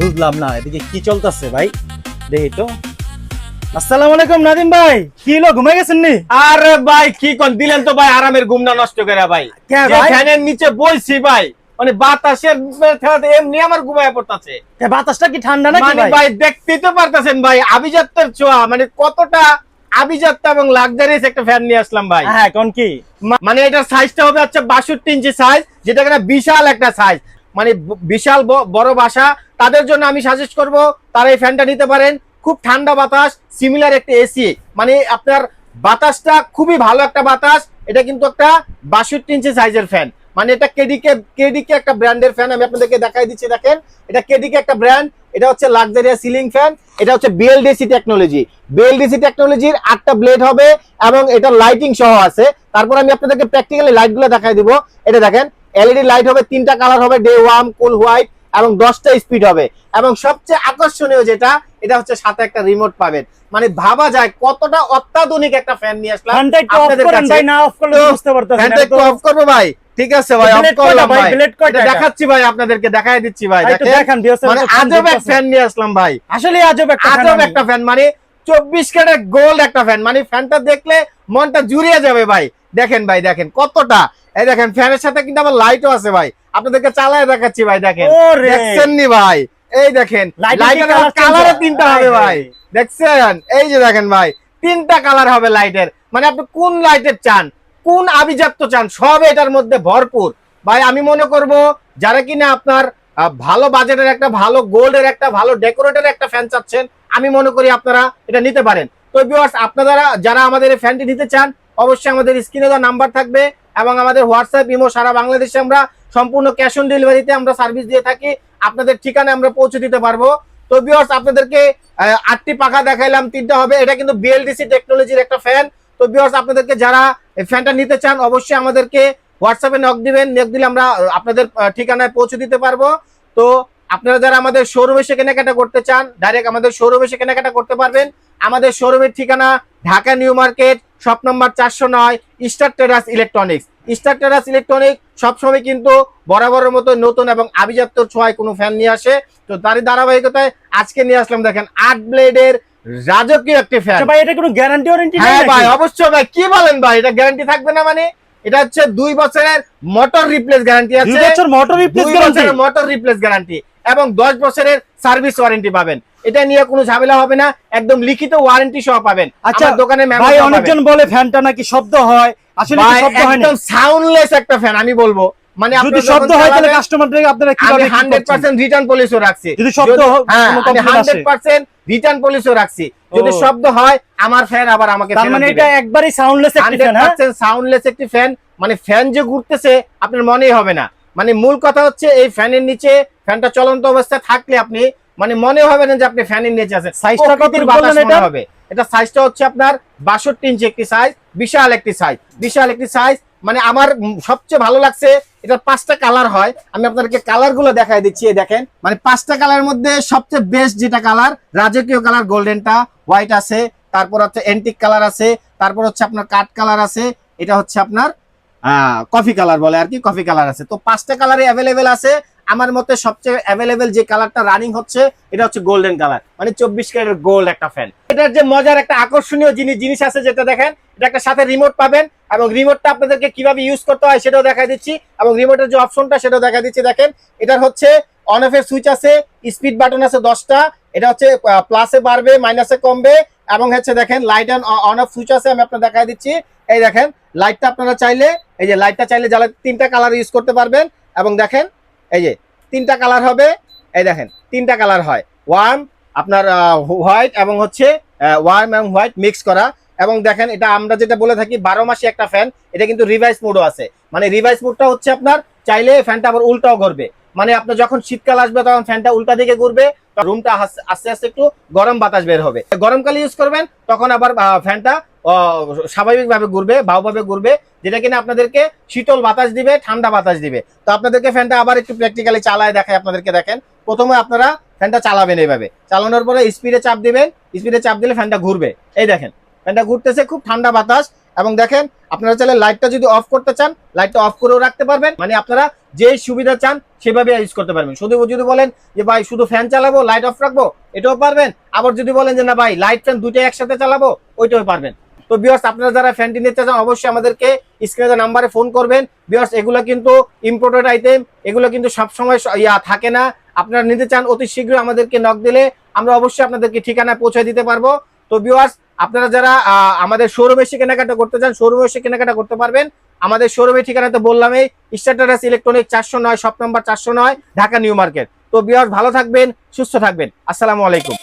বুঝলাম না, এদিকে কি চলতেছে ভাই? দেখি তো। আসসালামু আলাইকুম নাদিম ভাই, কি হলো, ঘুমাই গেছেন নি? আরে ভাই কি কোন দিলেন তো ভাই আরামের ঘুমটা নষ্ট করে ভাই। কে যে ভাই? ফ্যানের নিচে বইছি ভাই, মানে বাতাসের ঠেলাতে এমনি আমার ঘুমায় পড়তাছে। বাতাসটা কি ঠান্ডা নাকি মানে ভাই? ভাই দেখতেই তো পারতেছেন ভাই আভিজাত্যের ছোঁয়া, মানে কতটা আভিজাত্য এবং লাক্সারিয়াস একটা ফ্যান নিয়ে আসলাম ভাই। হ্যাঁ, কোন কি? মানে এটার সাইজটা হবে হচ্ছে 62 ইঞ্চি সাইজ, যেটা কিনা বিশাল একটা সাইজ। মানে বিশাল বড় বাসা, তাদের জন্য আমি সাজেস্ট করব তারা এই ফ্যানটা নিতে পারেন। খুব ঠান্ডা বাতাস, সিমিলার একটা এসি, মানে আপনার বাতাসটা খুবই ভালো একটা বাতাস। এটা কিন্তু একটা 62 ইঞ্চি সাইজের ফ্যান, মানে এটা কেডিকে একটা ব্র্যান্ডের ফ্যান। আমি আপনাদেরকে দেখাই দিচ্ছি, দেখেন এটা কেডিকে একটা ব্র্যান্ড। এটা হচ্ছে লাক্সারিয়াস সিলিং ফ্যান। এটা হচ্ছে বিএলডিসি টেকনোলজি। বিএলডিসি টেকনোলজির 8টা ব্লেড হবে এবং এটা লাইটিং সহ আছে। তারপর আমি আপনাদেরকে প্র্যাকটিক্যালি লাইটগুলো দেখাই দিব। এটা দেখেন, এলইডি লাইট হবে, 3টা কালার হবে, ডে ওয়ার্ম, কুল হোয়াইট এবং 10টা স্পিড হবে। এবং সবচেয়ে আকর্ষণীয় যেটা, এটা হচ্ছে সাথে একটা রিমোট পাবেন। মানে ভাবা যায় কতটা অত্যাধুনিক একটা ফ্যান নিয়ে আসলাম আপনাদের কাছে। ভাই না অফ করলে বুঝতে পারতাছেন ফ্যানটা একটু অফ করব ভাই? ঠিক আছে ভাই, অফ করলাম ভাই। এটা দেখাচ্ছি ভাই, আপনাদেরকে দেখাই দিচ্ছি ভাই। দেখেন মানে আজব এক ফ্যান নিয়ে আসলাম ভাই, আসলে আজব একটা ফ্যান, মানে 24 ক্যারেট গোল্ড একটা ফ্যান। মানে ফ্যানটা দেখলে মনটা জুড়িয়ে যাবে ভাই। দেখেন ভাই, দেখেন কতটা। এই দেখেন ফ্যানের সাথে কিন্তু আবার লাইটও আছে ভাই, আপনাদেরকে চালায় দেখাচ্ছি ভাই। দেখেন, দেখছেন নি ভাই? এই দেখেন লাইটের কালারও 3টা হবে ভাই, দেখছেন? এই যে দেখেন ভাই, 3টা কালার হবে লাইটের। মানে আপনি কোন লাইটের চান, কোন আভিজাত্য চান, সব এটার মধ্যে ভরপুর ভাই। আমি মনে করব যারা কিনা আপনার ভালো বাজেটের একটা ভালো গোল্ডের একটা ভালো ডেকোরেটের একটা ফ্যান চাচ্ছেন, আমি মনে করি আপনারা এটা নিতে পারেন। তো ভিউয়ার্স, আপনারা যারা আমাদের এই ফ্যানটি নিতে চান, অবশ্যই আমাদের স্ক্রিনে দেওয়া নাম্বার থাকবে এবং আমাদের হোয়াটসঅ্যাপ, ইমো, সারা বাংলাদেশে আমরা সম্পূর্ণ ক্যাশ অন ডেলিভারিতে আমরা সার্ভিস দিয়ে থাকি। আপনাদের ঠিকানায় আমরা পৌঁছে দিতে পারবো। তো ভিউয়ার্স, আপনাদেরকে 8টি পাখা দেখাইলাম, 3টা হবে। এটা কিন্তু বিএলডিসি টেকনোলজির একটা ফ্যান। তো ভিউয়ার্স, আপনাদেরকে যারা এই ফ্যানটা নিতে চান, অবশ্যই আমাদেরকে হোয়াটসঅ্যাপে নক দিবেন। নক দিলে আমরা আপনাদের ঠিকানায় পৌঁছে দিতে পারবো। তো আপনারা যারা আমাদের শোরুমে এসে কেনাকাটা করতে চান, ডাইরেক্ট আমাদের শোরুমে এসে কেনাকাটা করতে পারবেন। আমাদের শোরুমের ঠিকানা Dhaka new market, shop number 409, star terrace electronics. Star terrace electronics সবসময় কিন্তু বরাবরের মতো নতুন এবং আভিজাত্যর ছোঁয়ায় কোনো ফ্যান নিয়ে আসে। তো তারই ধারাবাহিকতায় আজকে নিয়ে আসলাম, দেখেন 8 ব্লেডের রাজকীয় একটি ফ্যান। ভাই এটা কোনো গ্যারান্টি ওয়ারেন্টি নেই? হ্যাঁ ভাই, অবশ্যই ভাই। কি বলেন ভাই, এটা গ্যারান্টি থাকবে না? মানে এটা হচ্ছে 2 বছরের মোটর রিপ্লেস গ্যারান্টি আছে। 2 বছর motor replace guarantee? Motor replace guarantee এবং 10 বছরের সার্ভিস ওয়ারেন্টি পাবেন। এটা নিয়ে কোনো ঝামেলা হবে না, একদম লিখিত ওয়ারেন্টি সহ পাবেন। আচ্ছা, দোকানে ভাই অনেকজন বলে ফ্যানটা নাকি শব্দ হয়, আসলে কি শব্দ হয় না? একদম সাউন্ডলেস একটা ফ্যান আমি বলবো। মানে যদি শব্দ হয় তাহলে কাস্টমারদের আপনারা কিভাবে? আমি 100% রিটার্ন পলিসিও রাখছি। যদি শব্দ হয়, আমি 100% রিটার্ন পলিসিও রাখছি। যদি শব্দ হয়, আমার ফ্যান আবার আমাকে তার মানে এটা একবারই সাউন্ডলেস একটি ফ্যান? 100% সাউন্ডলেস একটি ফ্যান। মানে ফ্যান যে ঘুরতেছে আপনার মনেই হবে না। মানে মূল কথা হচ্ছে এই ফ্যানের নিচে, ফ্যানটা চলন্ত অবস্থায় থাকলে আপনি মানে মনে হবে না যে আপনি ফ্যানের নিচে আছেন। সাইজটা কত বললেন এটা? হবে এটা সাইজটা হচ্ছে আপনার 62 ইঞ্চি একটি সাইজ, বিশাল একটি সাইজ, বিশাল একটি সাইজ। মানে আমার সবচেয়ে ভালো লাগছে এটার 5টা কালার হয়। আমি আপনাদেরকে কালার গুলো দেখাই দিচ্ছি। দেখেন, মানে 5টা কালারের মধ্যে সবচেয়ে বেস্ট যেটা কালার, রাজকীয় কালার গোল্ডেনটা, হোয়াইট আছে, তারপর হচ্ছে এন্টিক কালার আছে, তারপর হচ্ছে আপনার কাট কালার আছে, এটা হচ্ছে আপনার কফি কালার বলে আর কি, কফি কালার আছে। তো 5টা কালারে অ্যাভেলেবেল আছে। আমার মতে সবচেয়ে অ্যাভেলেবেল যে কালারটা রানিং হচ্ছে, এটা হচ্ছে গোল্ডেন কালার, মানে 24 ক্যারেট গোল্ড একটা ফ্যান। এটার যে মজার একটা আকর্ষণীয় জিনিস আছে, যেটা দেখেন, এটা একটা সাথে রিমোট পাবেন এবং রিমোটটা আপনাদেরকে কিভাবে ইউজ করতে হয় সেটাও দেখাই দিচ্ছি এবং রিমোটের যে অপশনটা সেটাও দেখাই দিচ্ছি। দেখেন, এটার হচ্ছে অন অফ এর সুইচ আছে, স্পিড বাটন আছে 10টা। এটা হচ্ছে প্লাসে বাড়বে, মাইনাসে কমবে এবং হচ্ছে দেখেন লাইট অন অফ সুইচ আছে। আমি আপনাদের দেখাই দিচ্ছি। এই দেখেন লাইটটা আপনারা চাইলে, এই যে লাইটটা চাইলে জ্বালা 3টা কালার ইউজ করতে পারবেন এবং দেখেন এই যে 3টা কালার হবে। এই দেখেন 3টা কালার হয়, ওয়ার্ম, আপনার হোয়াইট এবং হচ্ছে ওয়ার্ম এবং হোয়াইট মিক্স করা। এবং দেখেন, এটা আমরা যেটা বলে থাকি 12 মাসে একটা ফ্যান, এটা কিন্তু রিভাইস মোডও আছে। মানে রিভাইস মোডটা হচ্ছে আপনার চাইলে ফ্যানটা আবার উল্টাও ঘুরবে। মানে আপনার যখন শীতকাল আসবে তখন ফ্যানটা উল্টা দিকে ঘুরবে, রুমটা আস্তে আস্তে একটু গরম বাতাস বের হবে। গরমকালে ইউজ করবেন তখন আবার ফ্যানটা স্বাভাবিকভাবে ঘুরবে, ভালোভাবে ঘুরবে, যেটা কিনা আপনাদেরকে শীতল বাতাস দিবে, ঠান্ডা বাতাস দিবে। তো আপনাদেরকে ফ্যানটা আবার একটু প্র্যাকটিক্যালি চালায় দেখায় আপনাদেরকে। দেখেন, প্রথমে আপনারা ফ্যানটা চালাবেন, এইভাবে চালানোর পরে স্পিডে চাপ দিবেন, স্পিডে চাপ দিলে ফ্যানটা ঘুরবে। এই দেখেন ফ্যানটা ঘুরতেছে, খুব ঠান্ডা বাতাস। এবং দেখেন আপনারা চাইলে লাইটটা যদি অফ করতে চান লাইটটা অফ করেও রাখতে পারবেন, মানে আপনারা যেই সুবিধা চান সেভাবে ইউজ করতে পারবেন। শুধু যদি বলেন যে ভাই শুধু ফ্যান চালাবো লাইট অফ রাখবো, এটাও পারবেন। আবার যদি বলেন যে না ভাই লাইট ফ্যান দুইটাই একসাথে চালাবো, ওইটাও পারবেন। তো ভিউয়ার্স আপনারা যারা ফ্যানটি নিতে চান অবশ্যই আমাদেরকে স্ক্রিনে নাম্বারে ফোন করবেন। ভিউয়ার্স এগুলো কিন্তু ইম্পোর্টেড আইটেম, এগুলো কিন্তু সবসময় থাকে না। আপনারা নিতে চান অতি শীঘ্রই আমাদেরকে নক দিলে আমরা অবশ্যই আপনাদেরকে ঠিকানায় পৌঁছে দিতে পারবো। তো ভিউয়ার্স আপনারা যারা আমাদের শোরুমে এসে কেনাকাটা করতে চান শোরুমে এসে কেনাকাটা করতে পারবেন। আমাদের শোরুমের ঠিকানা তো বললামই, star terrace electronic 409 shop number 409 Dhaka new market. তো ভিউয়ার্স ভালো থাকবেন, সুস্থ থাকবেন, আসসালামু আলাইকুম।